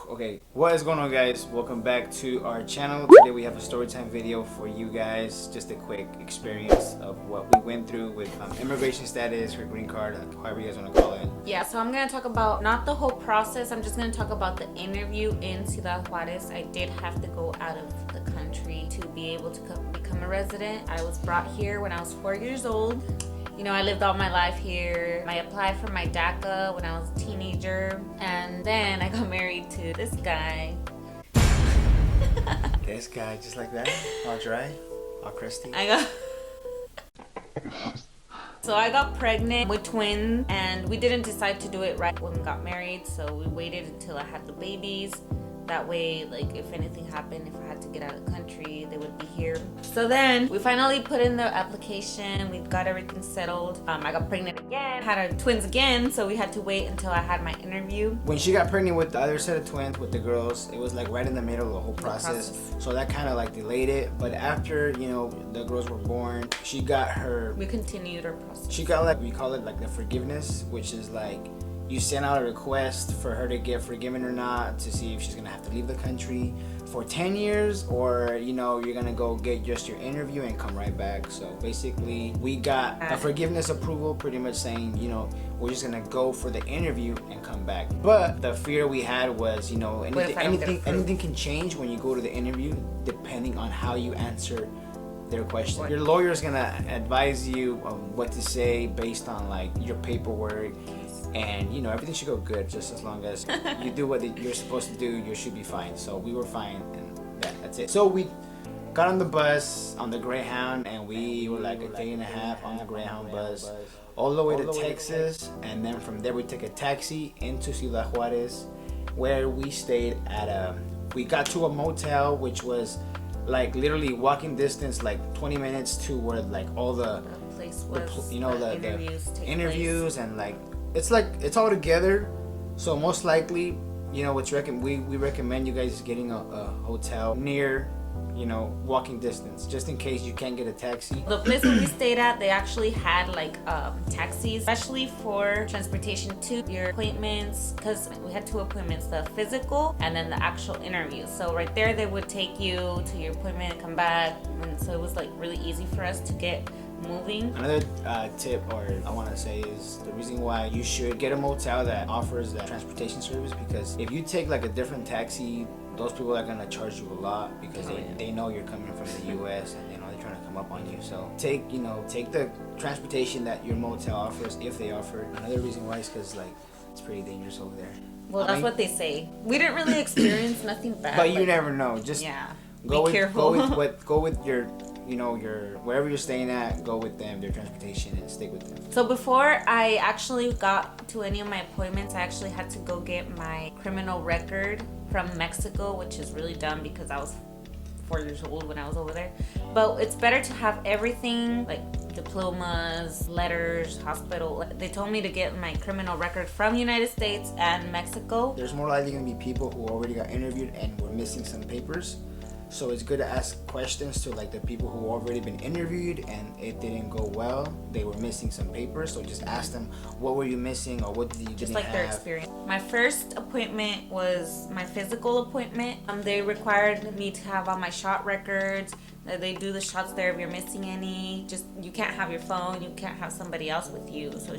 Okay, what is going on, guys? Welcome back to our channel. Today we have a story time video for you guys. Just a quick experience of what we went through with immigration status or green card, however you guys want to call it. Yeah, so I'm gonna talk about not the whole process. I'm just gonna talk about the interview in Ciudad Juarez. I did have to go out of the country to be able to become a resident. I was brought here when I was 4 years old. You know, I lived all my life here. I applied for my DACA when I was a teenager, and then I got married to this guy. This guy, just like that, all dry, all crusty. So I got pregnant with twins, and we didn't decide to do it right when we got married, so we waited until I had the babies. That way, like, if anything happened, if I had to get out of the country, they would be here. So then we finally put in the application. We got everything settled. I got pregnant again, had our twins again, so we had to wait until I had my interview. When she got pregnant with the other set of twins, with the girls, it was like right in the middle of the whole process. So that kind of like delayed it. But after, you know, the girls were born, she got her... We continued our process. She got, like, we call it like the forgiveness, which is like, you send out a request for her to get forgiven or not, to see if she's gonna have to leave the country for 10 years, or, you know, you're gonna go get just your interview and come right back. So basically we got a forgiveness approval, pretty much saying, you know, we're just gonna go for the interview and come back. But the fear we had was, you know, anything can change when you go to the interview, depending on how you answer their question. Your lawyer is gonna advise you on what to say based on like your paperwork, and you know, everything should go good. Just as long as you do what you're supposed to do, you should be fine. So we were fine, and that's it. So we got on the bus, on the Greyhound, and we were like a day and a half on the Greyhound bus all the way to Texas, and then from there we took a taxi into Ciudad Juarez, where we stayed at we got to a motel, which was like literally walking distance, like 20 minutes to where like all the place was, you know, the interviews place. And like it's all together. So most likely, you know, we recommend you guys getting a hotel near, you know, walking distance, just in case you can't get a taxi. The place where we stayed at, they actually had like taxis, especially for transportation to your appointments, because we had 2 appointments, the physical and then the actual interview. So right there, they would take you to your appointment, come back, and so it was like really easy for us to get moving. Another tip, or I want to say, is the reason why you should get a motel that offers that transportation service, because if you take like a different taxi, those people are gonna charge you a lot, because they know you're coming from the U.S. and they know they're trying to come up on you. So take the transportation that your motel offers, if they offer. Another reason why is because like it's pretty dangerous over there. Well, that's what they say. We didn't really experience nothing bad, but you never know. Just be careful. Go with your, you know, your wherever you're staying at, go with them, their transportation, and stick with them. So before I actually got to any of my appointments, I actually had to go get my criminal record from Mexico, which is really dumb because I was 4 years old when I was over there. But it's better to have everything, like diplomas, letters, hospital. They told me to get my criminal record from the United States and Mexico. There's more likely going to be people who already got interviewed and were missing some papers. So it's good to ask questions to like the people who already been interviewed and it didn't go well. They were missing some papers, so just ask them, what were you missing, or what did you just didn't like have? Their experience. My first appointment was my physical appointment. They required me to have all my shot records. They do the shots there if you're missing any. Just, you can't have your phone, you can't have somebody else with you. So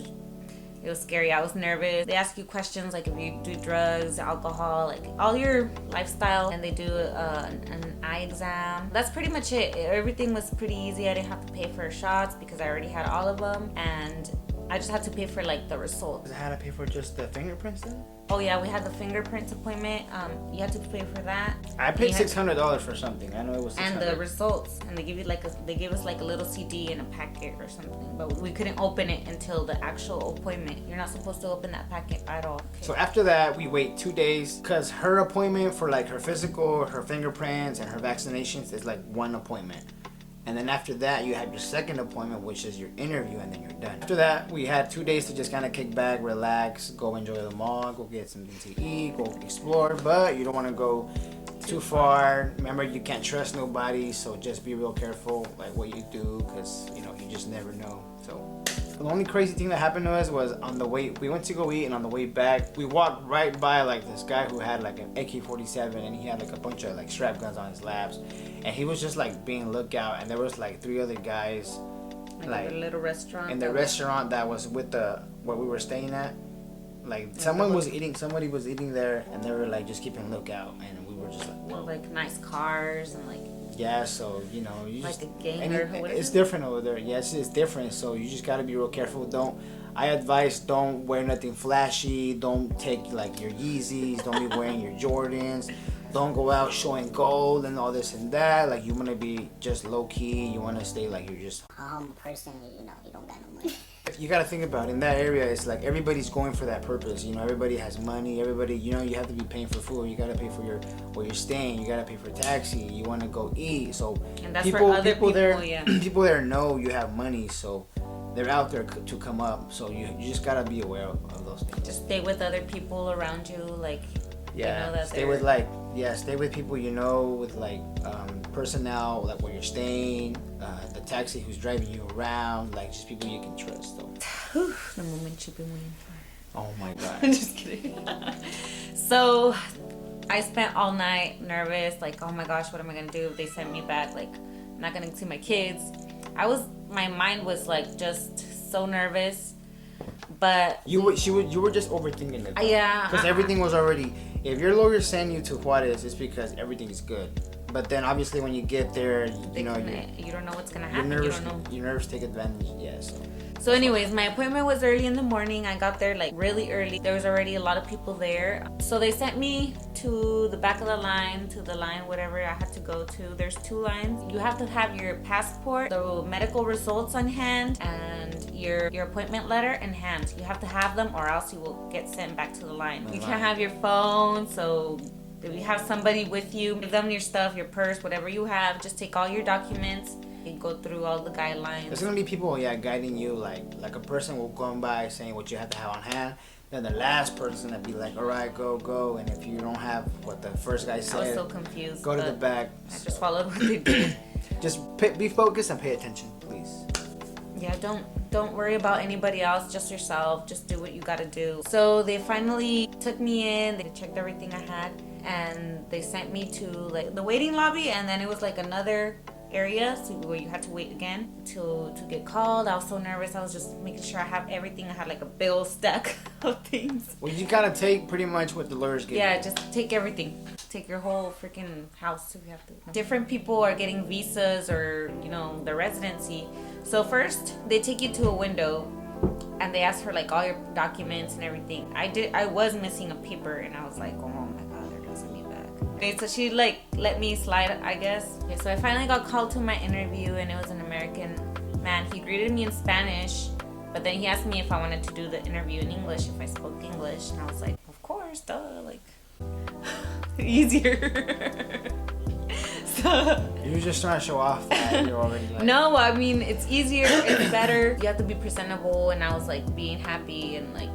it was scary. I was nervous. They ask you questions like if you do drugs, alcohol, like all your lifestyle, and they do an eye exam. That's pretty much it. Everything was pretty easy. I didn't have to pay for shots because I already had all of them, and I just had to pay for like the results. I had to pay for just the fingerprints then? Oh yeah, we had the fingerprints appointment. You had to pay for that. I paid $600 for something. I know it was $600. And the results, and they give you they gave us like a little CD in a packet or something, but we couldn't open it until the actual appointment. You're not supposed to open that packet at all. Okay. So after that, we wait 2 days, because her appointment for like her physical, her fingerprints, and her vaccinations is like 1 appointment. And then after that, you have your second appointment, which is your interview, and then you're done. After that, we had 2 days to just kind of kick back, relax, go enjoy the mall, go get something to eat, go explore. But you don't want to go too far. Remember, you can't trust nobody, so just be real careful like what you do, because you know, you just never know. So The only crazy thing that happened to us was on the way, we went to go eat, and on the way back, we walked right by like this guy who had like an AK-47, and he had like a bunch of like strap guns on his laps, and he was just like being lookout, and there was like 3 other guys Like a little restaurant. in the restaurant that was with the where we were staying at. Like somebody was eating there, and they were like just keeping lookout, and we were just like, whoa. Like nice cars and like. Yeah, so you know, you Like just, a gang and or it, it's different over there. Yes, it's different. So you just gotta be real careful. I advise don't wear nothing flashy. Don't take like your Yeezys. Don't be wearing your Jordans. Don't go out showing gold and all this and that. Like you wanna be just low key. You wanna stay like you're just a humble person. You know, you don't got no money. You gotta think about it. In that area, it's like everybody's going for that purpose. You know, everybody has money. Everybody, you know, you have to be paying for food. You gotta pay for where you're staying. You gotta pay for taxi. You want to go eat. So And that's for other people there, yeah. people there know you have money. So they're out there to come up. So you just gotta be aware of those things. Just stay with other people around you, like. Yeah, You know that stay with people you know, with like personnel, like where you're staying, the taxi who's driving you around, like just people you can trust. So. The moment you've been waiting for. Oh my god. I'm just kidding. So, I spent all night nervous, like, oh my gosh, what am I gonna do if they send me back? Like, I'm not gonna see my kids. My mind was like just so nervous, but You were just overthinking it. yeah, Because everything was already. If your lawyer sent you to Juarez, it's because everything is good. But then obviously when you get there, you know you don't know what's gonna your happen. nerves, You don't know. your nerves take advantage. Yes. Yeah, So anyways, my appointment was early in the morning. I got there like really early. There was already a lot of people there. So they sent me to the back of the line, to the line, whatever I had to go to. There's 2 lines. You have to have your passport, the medical results on hand, and your appointment letter in hand. You have to have them or else you will get sent back to the line. You can't have your phone, so if you have somebody with you, give them your stuff, your purse, whatever you have. Just take all your documents. Go through all the guidelines. there's gonna be people, guiding you. Like a person will come by saying what you have to have on hand. Then the last person's gonna be like, all right, go. And if you don't have what the first guy said, I was so confused. go to the back. I just followed what they did. Just be focused and pay attention, please. Yeah, don't worry about anybody else, just yourself. Just do what you gotta do. So they finally took me in, they checked everything I had, and they sent me to like the waiting lobby, and then it was like another area where you had to wait again to get called. I was so nervous. I was just making sure I have everything. I had like a bill stack of things. Well, you gotta take pretty much what the lawyers give Yeah, you. just take everything. Take your whole freaking house if you have to. Different people are getting visas or, the residency. So first, they take you to a window and they ask for like all your documents and everything. I was missing a paper and I was like, oh my god, they're gonna send me back. Okay, so she like let me slide, I guess. Okay, so I finally got called to my interview and it was an American man. He greeted me in Spanish, but then he asked me if I wanted to do the interview in English, if I spoke English, and I was like, of course, duh, like easier. So You were just trying to show off that you're already like. no, I mean it's easier, it's better. You have to be presentable, and I was like being happy and like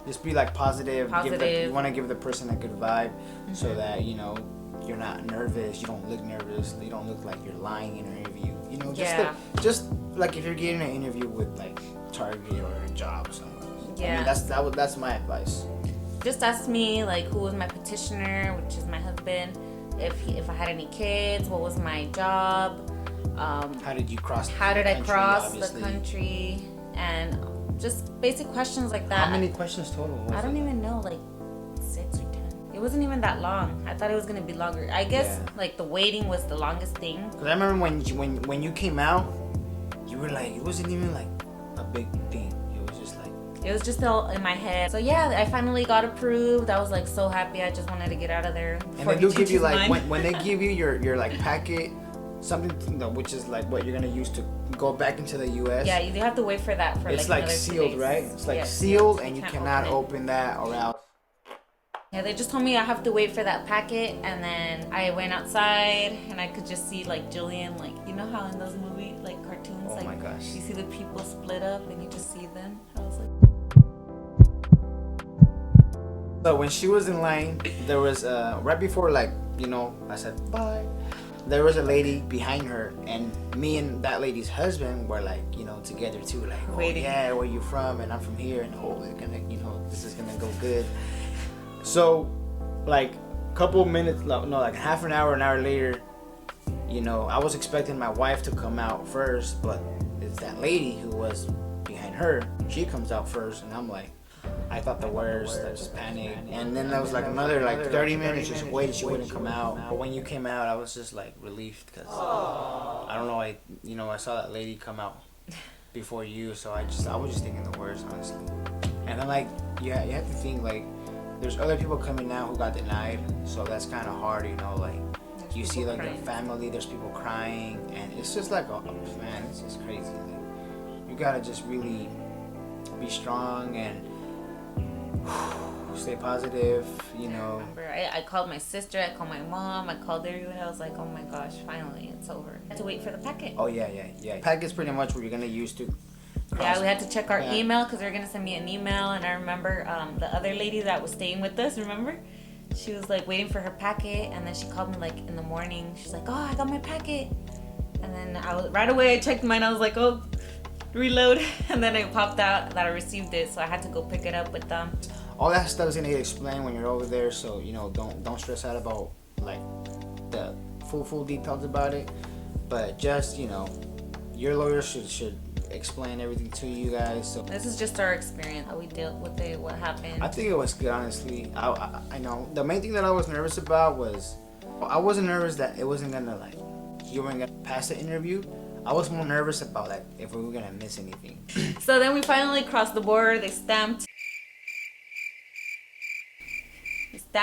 Just be like positive. Positive. You want to give the person a good vibe, so that you're not nervous. You don't look nervous. You don't look like you're lying in an interview. Just like if you're getting an interview with like Target or a job somewhere. Yeah. I mean, that's my advice. just asked me like who was my petitioner, which is my husband, if I had any kids, what was my job, How did you cross? how did the I country, cross obviously? the country, and just basic questions like that. How many questions total? Was I don't it? even know, like 6 or 10. It wasn't even that long. I thought it was gonna be longer. I guess Yeah. like the waiting was the longest thing. Cause I remember when you came out, you were like, it wasn't even like a big thing. It was just like. It was just all in my head. So yeah, I finally got approved. I was like so happy. I just wanted to get out of there. And before they do he give you changes like mind. when they give you your like packet, something which is like what you're gonna use to go back into the U.S. Yeah, you do have to wait for that for It's like like another 2 sealed, days. right? It's like Yeah, sealed, and you can't cannot open open that or else. Yeah, they just told me I have to wait for that packet, and then I went outside and I could just see like Jillian, like you know how in those movies, like cartoons, Oh like my gosh. you see the people split up and you just see them. I was like, So when she was in line, there was right before I said bye. there was a lady behind her, and me and that lady's husband were like, you know, together too, like, oh, Waiting. yeah, where you from? And I'm from here, and oh, it's gonna, you know, this is gonna go good. So, like, couple minutes, no, like half an hour later, you know, I was expecting my wife to come out first, but it's that lady who was behind her. She comes out first, and I'm like, I thought the worst. I just panicked, and then there was like another like 30 minutes just waiting. She wouldn't come out. But when you came out, I was just like relieved because I don't know. I saw that lady come out before you, so I was just thinking the worst, honestly. And then like you have to think like there's other people coming out who got denied, so that's kind of hard, you know. Like you see like their family, there's people crying, and it's just like, oh man, it's just crazy. Like, you gotta just really be strong and stay positive, you know. I remember I called my sister, I called my mom, I called everyone. I was like, oh my gosh, finally it's over. I had to wait for the packet. Oh yeah. Packet's pretty much what you're gonna use to. Yeah, we had to check our email because they were gonna send me an email, and I remember the other lady that was staying with us. Remember, she was like waiting for her packet, and then she called me like in the morning. She's like, "Oh, I got my packet," and then right away I checked mine. I was like, "Oh, reload," and then it popped out that I received it, so I had to go pick it up with them. All that stuff is gonna get explained when you're over there, so you know, don't stress out about like the full details about it, but just, you know, your lawyer should explain everything to you guys. So This is just our experience, how we dealt with it, what happened. I think it was good, honestly. I know the main thing that I was nervous about was I wasn't nervous that it wasn't gonna like you weren't gonna pass the interview. I was more nervous about like if we were gonna miss anything. So then we finally crossed the border. They stamped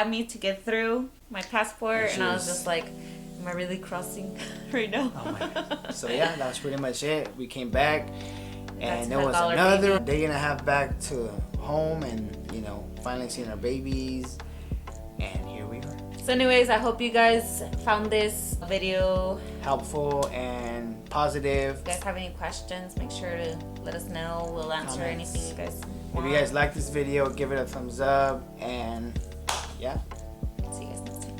me to get through my passport, and I was just like, am I really crossing right now? Oh my god. So yeah, that was pretty much it. We came back, and there my was dollar another baby. day and a half back to home, and you know, finally seeing our babies, and here we are. So anyways, I hope you guys found this video. Helpful and positive. If you guys have any questions, make sure to let us know. We'll answer Comments. anything you guys If want. you guys like this video, give it a thumbs up, and yeah. See you guys next time.